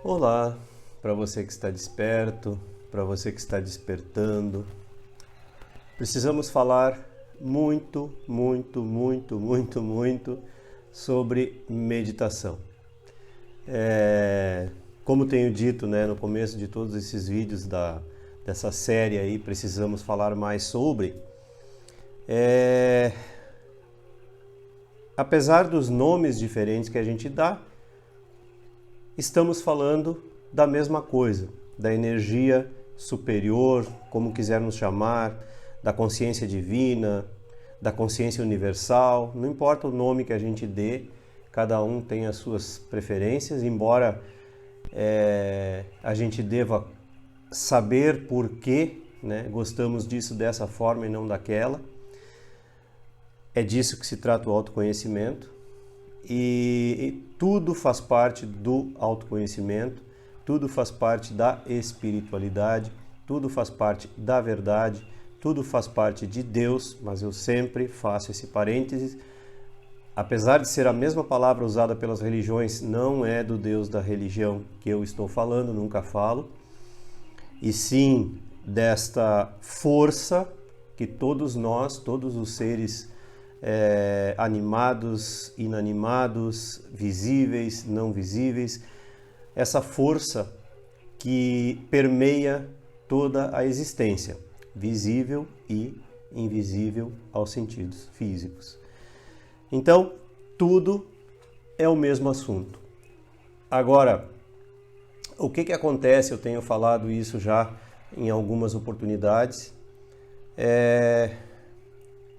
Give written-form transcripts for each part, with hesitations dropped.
Olá, para você que está desperto, para você que está despertando. Precisamos falar muito sobre meditação. Como tenho dito, no começo de todos esses vídeos dessa série aí, precisamos falar mais sobre. Apesar dos nomes diferentes que a gente dá, estamos falando da mesma coisa, da energia superior, como quisermos chamar, da consciência divina, da consciência universal, não importa o nome que a gente dê, cada um tem as suas preferências, embora a gente deva saber por que gostamos disso dessa forma e não daquela. É disso que se trata o autoconhecimento. E tudo faz parte do autoconhecimento, tudo faz parte da espiritualidade, tudo faz parte da verdade, tudo faz parte de Deus, mas eu sempre faço esse parênteses. Apesar de ser a mesma palavra usada pelas religiões, não é do Deus da religião que eu estou falando, nunca falo, e sim desta força que todos nós, todos os seres animados, inanimados, visíveis, não visíveis, essa força que permeia toda a existência, visível e invisível aos sentidos físicos. Então, tudo é o mesmo assunto. Agora, o que acontece, eu tenho falado isso já em algumas oportunidades,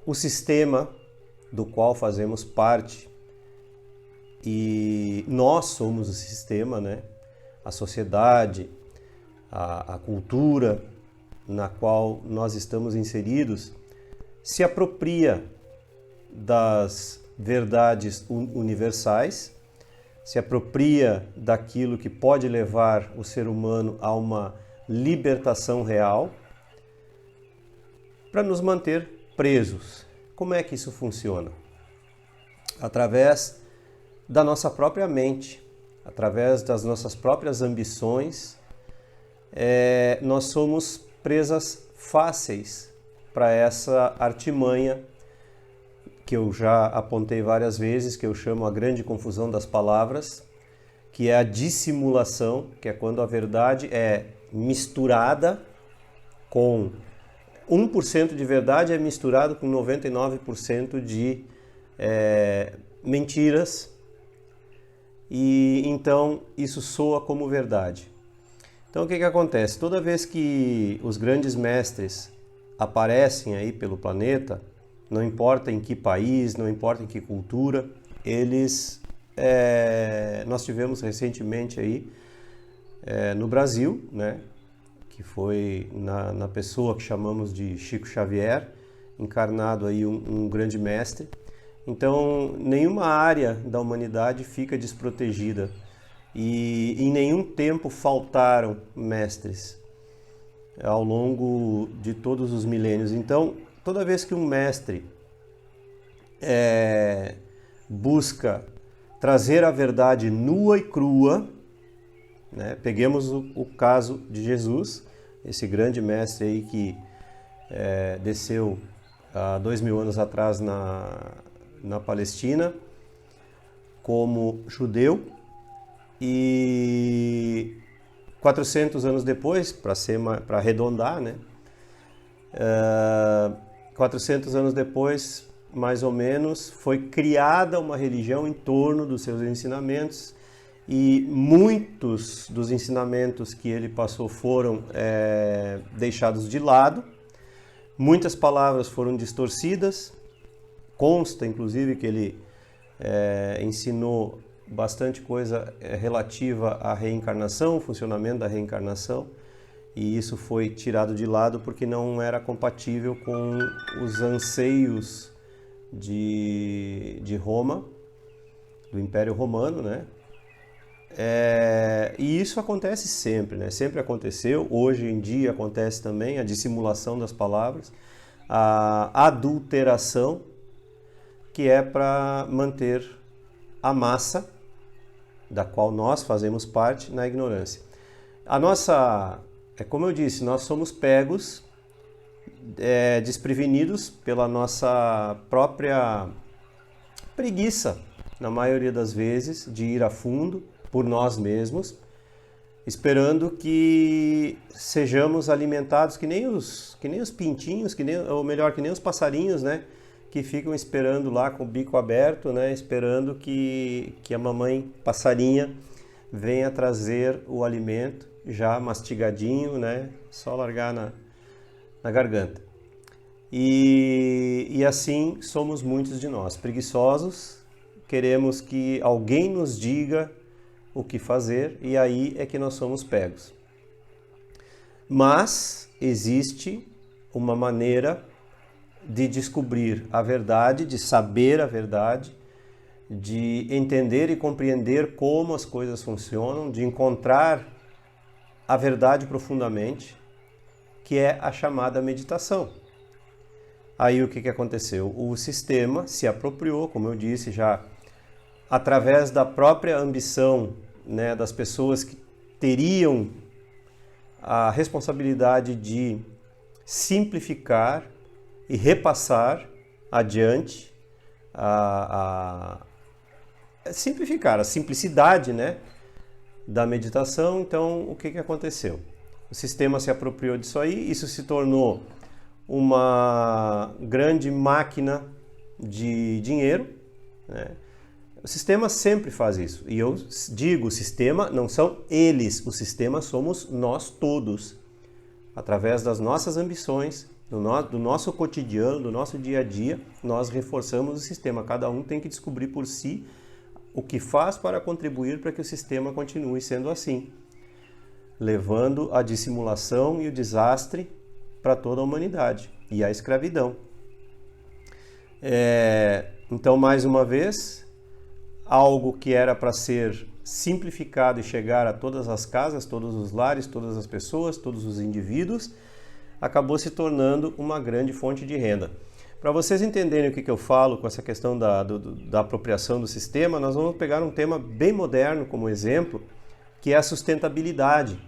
o sistema do qual fazemos parte, e nós somos o sistema, a sociedade, a cultura na qual nós estamos inseridos, se apropria das verdades universais, se apropria daquilo que pode levar o ser humano a uma libertação real, para nos manter presos. Como é que isso funciona? Através da nossa própria mente, através das nossas próprias ambições, nós somos presas fáceis para essa artimanha que eu já apontei várias vezes, que eu chamo a grande confusão das palavras, que é a dissimulação, que é quando a verdade é misturada com 1% de verdade, é misturado com 99% de mentiras, e então isso soa como verdade. Então o que acontece? Toda vez que os grandes mestres aparecem aí pelo planeta, não importa em que país, não importa em que cultura, nós tivemos recentemente aí no Brasil, que foi na pessoa que chamamos de Chico Xavier, encarnado aí um grande mestre. Então, nenhuma área da humanidade fica desprotegida e em nenhum tempo faltaram mestres ao longo de todos os milênios. Então, toda vez que um mestre busca trazer a verdade nua e crua, peguemos o caso de Jesus, esse grande mestre aí que desceu há 2000 anos atrás na Palestina como judeu, e 400 anos depois, para arredondar, 400 anos depois, mais ou menos, foi criada uma religião em torno dos seus ensinamentos, e muitos dos ensinamentos que ele passou foram deixados de lado, muitas palavras foram distorcidas, consta inclusive que ele ensinou bastante coisa relativa à reencarnação, o funcionamento da reencarnação, e isso foi tirado de lado porque não era compatível com os anseios de Roma, do Império Romano, E isso acontece sempre, Sempre aconteceu, hoje em dia acontece também a dissimulação das palavras, a adulteração que é para manter a massa, da qual nós fazemos parte, na ignorância. Como eu disse, nós somos pegos, desprevenidos pela nossa própria preguiça, na maioria das vezes, de ir a fundo por nós mesmos, esperando que sejamos alimentados que nem os pintinhos, ou melhor, que nem os passarinhos, né? Que ficam esperando lá com o bico aberto, né? Esperando que a mamãe passarinha venha trazer o alimento já mastigadinho, né? Só largar na garganta. E assim somos muitos de nós, preguiçosos, queremos que alguém nos diga o que fazer, e aí é que nós somos pegos. Mas existe uma maneira de descobrir a verdade, de saber a verdade, de entender e compreender como as coisas funcionam, de encontrar a verdade profundamente, que é a chamada meditação. Aí o que aconteceu? O sistema se apropriou, como eu disse já, através da própria ambição, né, das pessoas que teriam a responsabilidade de simplificar e repassar adiante simplificar a simplicidade, né, da meditação. Então, o que aconteceu? O sistema se apropriou disso aí, isso se tornou uma grande máquina de dinheiro, né? O sistema sempre faz isso. E eu digo, o sistema não são eles, o sistema somos nós todos. Através das nossas ambições, do nosso cotidiano, do nosso dia a dia, nós reforçamos o sistema. Cada um tem que descobrir por si o que faz para contribuir para que o sistema continue sendo assim, levando a dissimulação e o desastre para toda a humanidade e a escravidão. Então, mais uma vez, algo que era para ser simplificado e chegar a todas as casas, todos os lares, todas as pessoas, todos os indivíduos, acabou se tornando uma grande fonte de renda. Para vocês entenderem o que eu falo com essa questão da apropriação do sistema, nós vamos pegar um tema bem moderno como exemplo, que é a sustentabilidade.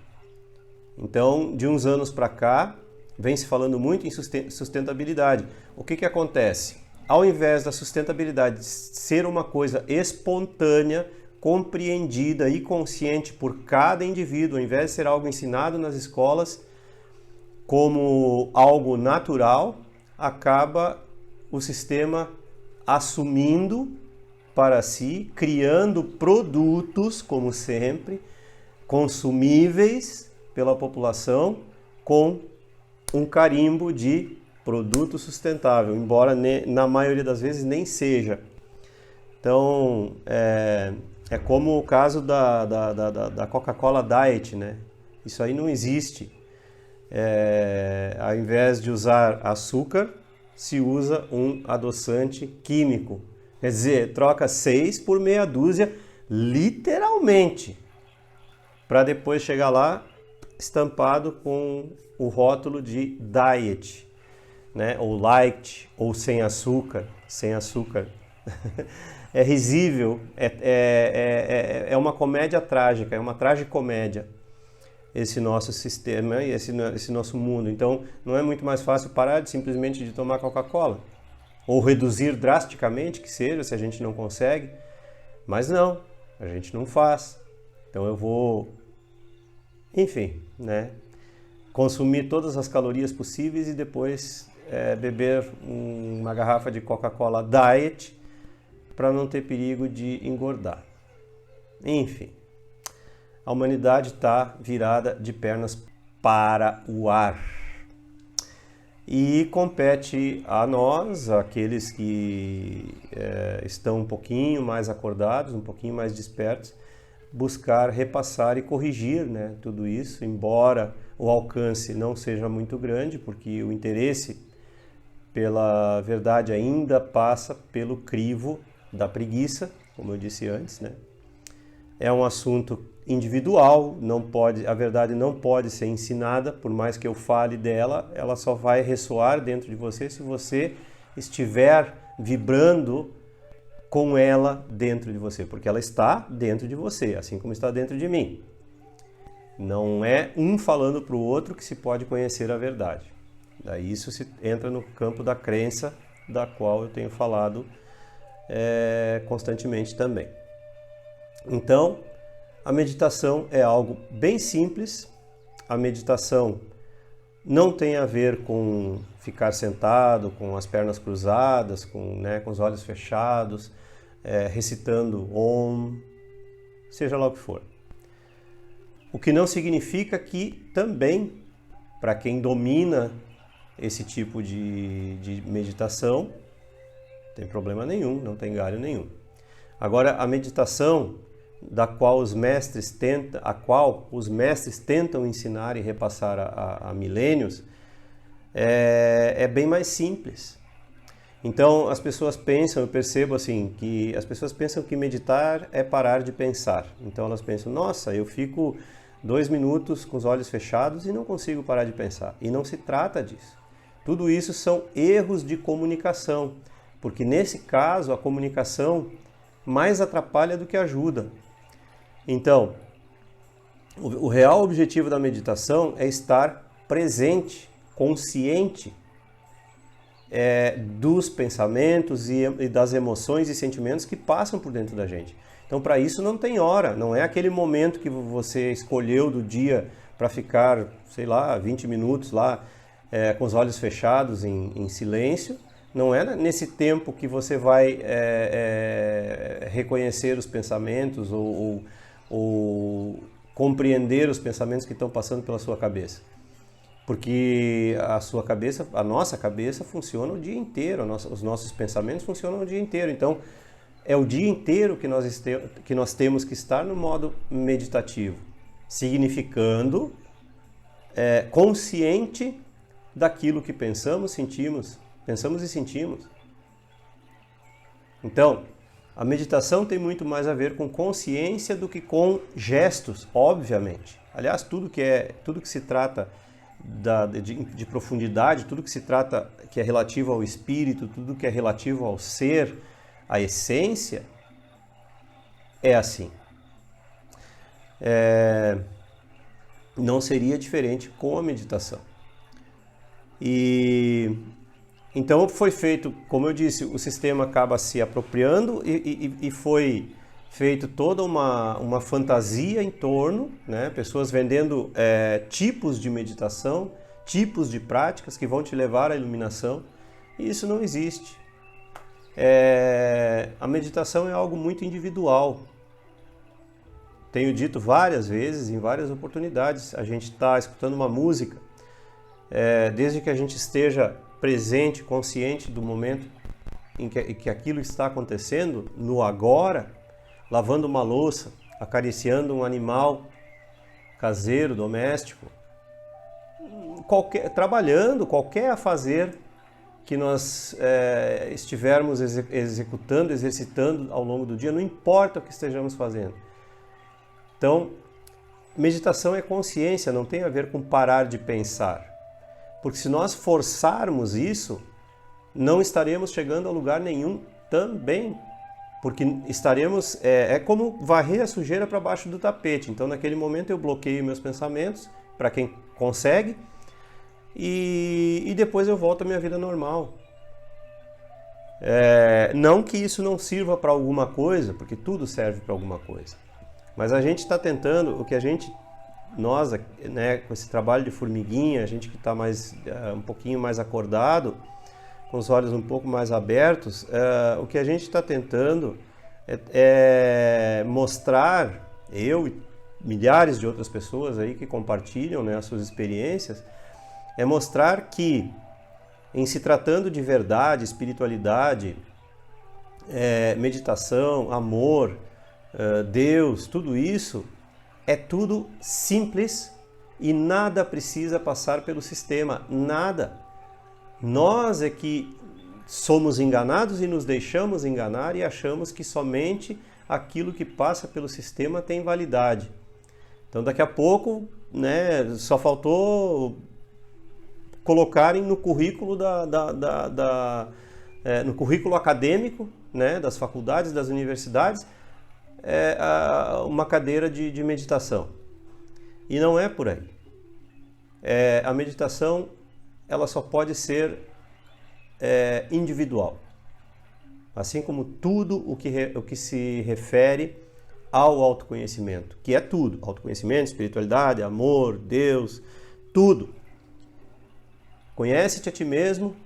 Então, de uns anos para cá, vem se falando muito em sustentabilidade. O que acontece? Ao invés da sustentabilidade ser uma coisa espontânea, compreendida e consciente por cada indivíduo, ao invés de ser algo ensinado nas escolas como algo natural, acaba o sistema assumindo para si, criando produtos, como sempre, consumíveis pela população, com um carimbo de produto sustentável, embora na maioria das vezes nem seja. Então, é como o caso da Coca-Cola Diet, né? Isso aí não existe. Ao invés de usar açúcar, se usa um adoçante químico. Quer dizer, troca 6 por meia dúzia, literalmente, para depois chegar lá estampado com o rótulo de diet, né? Ou light, ou sem açúcar. É risível, é uma comédia trágica, é uma tragicomédia esse nosso sistema e esse nosso mundo. Então, não é muito mais fácil parar simplesmente de tomar Coca-Cola? Ou reduzir drasticamente, que seja, se a gente não consegue? Mas não, a gente não faz. Então eu vou, enfim, né, consumir todas as calorias possíveis e depois beber uma garrafa de Coca-Cola Diet para não ter perigo de engordar. Enfim, a humanidade está virada de pernas para o ar. E compete a nós, aqueles que estão um pouquinho mais acordados, um pouquinho mais despertos, buscar repassar e corrigir, né, tudo isso, embora o alcance não seja muito grande, porque o interesse pela verdade ainda passa pelo crivo da preguiça, como eu disse antes, né? É um assunto individual, a verdade não pode ser ensinada, por mais que eu fale dela, ela só vai ressoar dentro de você se você estiver vibrando com ela dentro de você, porque ela está dentro de você, assim como está dentro de mim. Não é um falando para o outro que se pode conhecer a verdade. Daí isso entra no campo da crença, da qual eu tenho falado constantemente também. Então, a meditação é algo bem simples. A meditação não tem a ver com ficar sentado, com as pernas cruzadas, com os olhos fechados, recitando Om, seja lá o que for. O que não significa que também, para quem domina esse tipo de meditação, não tem problema nenhum, não tem galho nenhum. Agora, a meditação a qual os mestres tentam ensinar e repassar há milênios, é bem mais simples. Então as pessoas pensam, eu percebo assim, que as pessoas pensam que meditar é parar de pensar. Então elas pensam, nossa, eu fico 2 minutos com os olhos fechados e não consigo parar de pensar. E não se trata disso. Tudo isso são erros de comunicação, porque nesse caso a comunicação mais atrapalha do que ajuda. Então, o real objetivo da meditação é estar presente, consciente dos pensamentos e das emoções e sentimentos que passam por dentro da gente. Então, para isso não tem hora, não é aquele momento que você escolheu do dia para ficar, sei lá, 20 minutos lá com os olhos fechados em silêncio. Não é nesse tempo que você vai reconhecer os pensamentos ou compreender os pensamentos que estão passando pela sua cabeça. Porque a nossa cabeça funciona o dia inteiro, os nossos pensamentos funcionam o dia inteiro. Então, é o dia inteiro que nós temos que estar no modo meditativo, significando consciente daquilo que pensamos e sentimos. Então, a meditação tem muito mais a ver com consciência do que com gestos, obviamente. Aliás, tudo que se trata de profundidade, tudo que se trata que é relativo ao espírito, tudo que é relativo ao ser, à essência, é assim. Não seria diferente com a meditação. Então foi feito, como eu disse, o sistema acaba se apropriando e foi feito toda uma fantasia em torno, né? Pessoas vendendo tipos de meditação, tipos de práticas que vão te levar à iluminação, e isso não existe. A meditação é algo muito individual. Tenho dito várias vezes, em várias oportunidades, a gente está escutando uma música, desde que a gente esteja presente, consciente do momento em que aquilo está acontecendo, no agora, lavando uma louça, acariciando um animal caseiro, doméstico, trabalhando, qualquer afazer que nós estivermos executando, exercitando ao longo do dia, não importa o que estejamos fazendo. Então, meditação é consciência, não tem a ver com parar de pensar. Porque se nós forçarmos isso, não estaremos chegando a lugar nenhum também. Porque estaremos... É como varrer a sujeira para baixo do tapete. Então, naquele momento, eu bloqueio meus pensamentos, para quem consegue, e depois eu volto à minha vida normal. Não que isso não sirva para alguma coisa, porque tudo serve para alguma coisa. Mas a gente está tentando, nós, né, com esse trabalho de formiguinha, a gente que está um pouquinho mais acordado, com os olhos um pouco mais abertos, o que a gente está tentando é mostrar, eu e milhares de outras pessoas aí que compartilham, né, as suas experiências, é mostrar que, em se tratando de verdade, espiritualidade, meditação, amor, Deus, tudo isso, é tudo simples e nada precisa passar pelo sistema, nada. Nós é que somos enganados e nos deixamos enganar e achamos que somente aquilo que passa pelo sistema tem validade. Então daqui a pouco, né, só faltou colocarem no currículo no currículo acadêmico, né, das faculdades, das universidades, uma cadeira de meditação. E não é por aí. A meditação, ela só pode ser individual. Assim como tudo o que se refere ao autoconhecimento, que é tudo. Autoconhecimento, espiritualidade, amor, Deus, tudo. Conhece-te a ti mesmo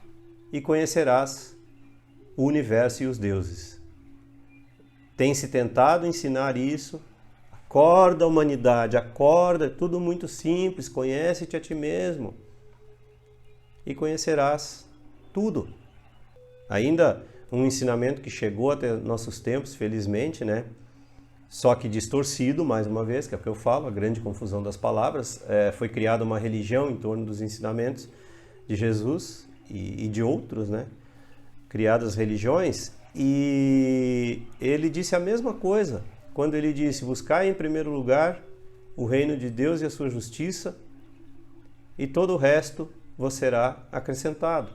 e conhecerás o universo e os deuses. Tem se tentado ensinar isso. Acorda, humanidade, acorda, é tudo muito simples. Conhece-te a ti mesmo e conhecerás tudo. Ainda um ensinamento que chegou até nossos tempos, felizmente, né? Só que distorcido, mais uma vez, que é o que eu falo, a grande confusão das palavras. Foi criada uma religião em torno dos ensinamentos de Jesus e de outros, né? Criadas religiões, e ele disse a mesma coisa quando ele disse: buscai em primeiro lugar o reino de Deus e a sua justiça, e todo o resto vos será acrescentado.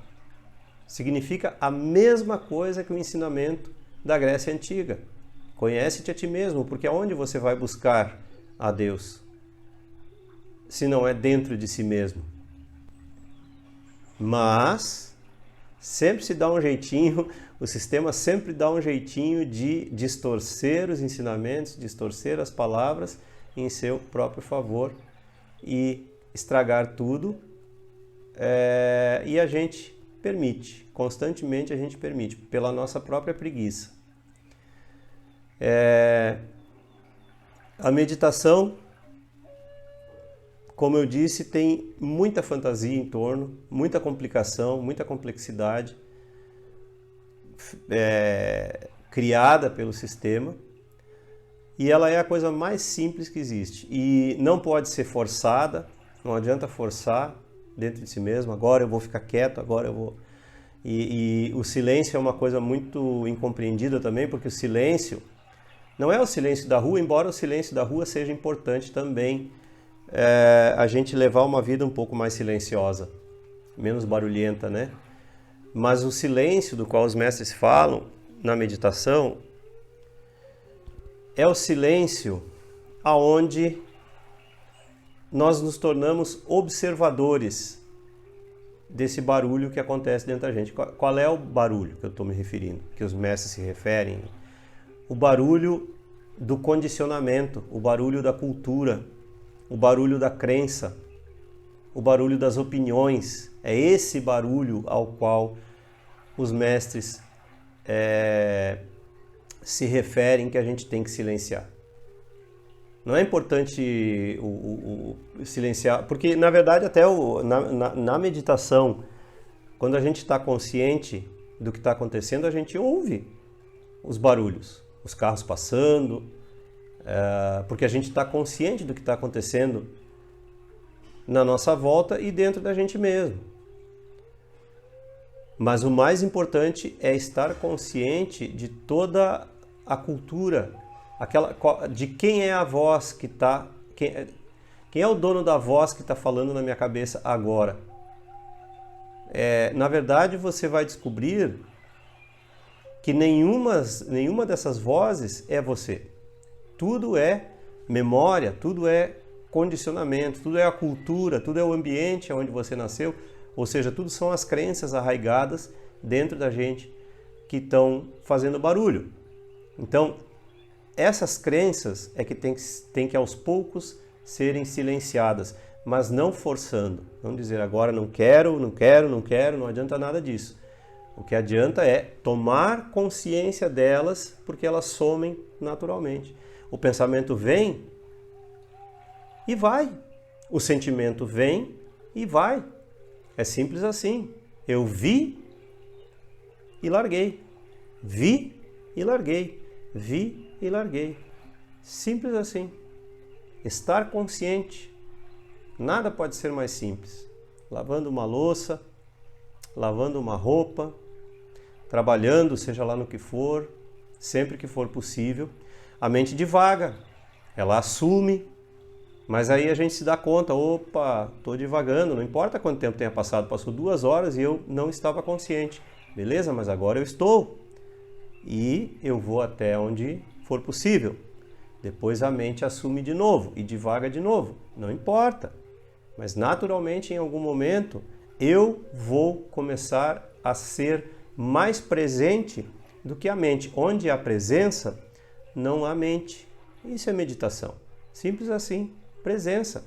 Significa a mesma coisa que o ensinamento da Grécia Antiga. Conhece-te a ti mesmo, porque aonde você vai buscar a Deus, se não é dentro de si mesmo? Mas sempre se dá um jeitinho, o sistema sempre dá um jeitinho de distorcer os ensinamentos, distorcer as palavras em seu próprio favor e estragar tudo. E a gente permite, constantemente a gente permite, pela nossa própria preguiça. A meditação, como eu disse, tem muita fantasia em torno, muita complicação, muita complexidade criada pelo sistema, e ela é a coisa mais simples que existe. E não pode ser forçada, não adianta forçar dentro de si mesmo. Agora eu vou ficar quieto, agora eu vou... E o silêncio é uma coisa muito incompreendida também, porque o silêncio não é o silêncio da rua, embora o silêncio da rua seja importante também. A gente levar uma vida um pouco mais silenciosa, menos barulhenta, né? Mas o silêncio do qual os mestres falam na meditação é o silêncio aonde nós nos tornamos observadores desse barulho que acontece dentro da gente. Qual é o barulho que eu estou me referindo, que os mestres se referem? O barulho do condicionamento, o barulho da cultura, o barulho da crença, o barulho das opiniões. É esse barulho ao qual os mestres se referem que a gente tem que silenciar. Não é importante silenciar, porque na verdade até na meditação, quando a gente está consciente do que está acontecendo, a gente ouve os barulhos, os carros passando, porque a gente está consciente do que está acontecendo na nossa volta e dentro da gente mesmo. Mas o mais importante é estar consciente de toda a cultura, de quem é a voz que está... Quem é o dono da voz que está falando na minha cabeça agora? Na verdade, você vai descobrir que nenhuma dessas vozes é você. Tudo é memória, tudo é condicionamento, tudo é a cultura, tudo é o ambiente onde você nasceu. Ou seja, tudo são as crenças arraigadas dentro da gente que estão fazendo barulho. Então, essas crenças é que tem que aos poucos serem silenciadas, mas não forçando. Não dizer agora não quero, não adianta nada disso. O que adianta é tomar consciência delas, porque elas somem naturalmente. O pensamento vem e vai. O sentimento vem e vai. É simples assim. Eu vi e larguei. Vi e larguei. Vi e larguei. Simples assim. Estar consciente. Nada pode ser mais simples. Lavando uma louça, lavando uma roupa, trabalhando, seja lá no que for, sempre que for possível. A mente divaga, ela assume, mas aí a gente se dá conta, opa, estou divagando, não importa quanto tempo tenha passado, passou 2 horas e eu não estava consciente. Beleza, mas agora eu estou. E eu vou até onde for possível. Depois a mente assume de novo e divaga de novo. Não importa. Mas naturalmente, em algum momento, eu vou começar a ser mais presente do que a mente. Onde há presença, não há mente. Isso é meditação. Simples assim. Presença.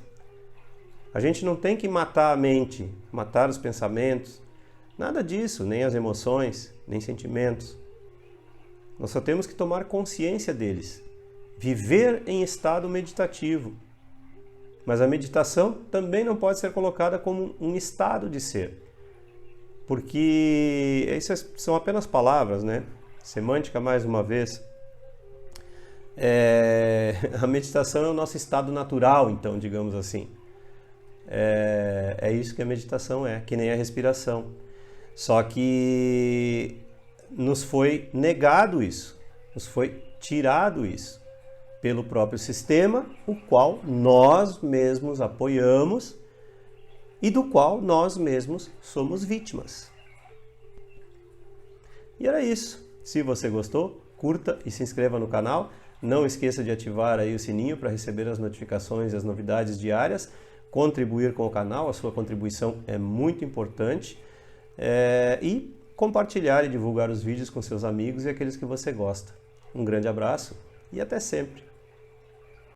A gente não tem que matar a mente, matar os pensamentos. Nada disso, nem as emoções, nem sentimentos. Nós só temos que tomar consciência deles. Viver em estado meditativo. Mas a meditação também não pode ser colocada como um estado de ser. Porque essas são apenas palavras, né? Semântica mais uma vez. A meditação é o nosso estado natural, então, digamos assim. É isso que a meditação é, que nem a respiração. Só que nos foi negado isso, nos foi tirado isso pelo próprio sistema, o qual nós mesmos apoiamos e do qual nós mesmos somos vítimas. E era isso. Se você gostou, curta e se inscreva no canal. Não esqueça de ativar aí o sininho para receber as notificações e as novidades diárias. Contribuir com o canal, a sua contribuição é muito importante. E compartilhar e divulgar os vídeos com seus amigos e aqueles que você gosta. Um grande abraço e até sempre!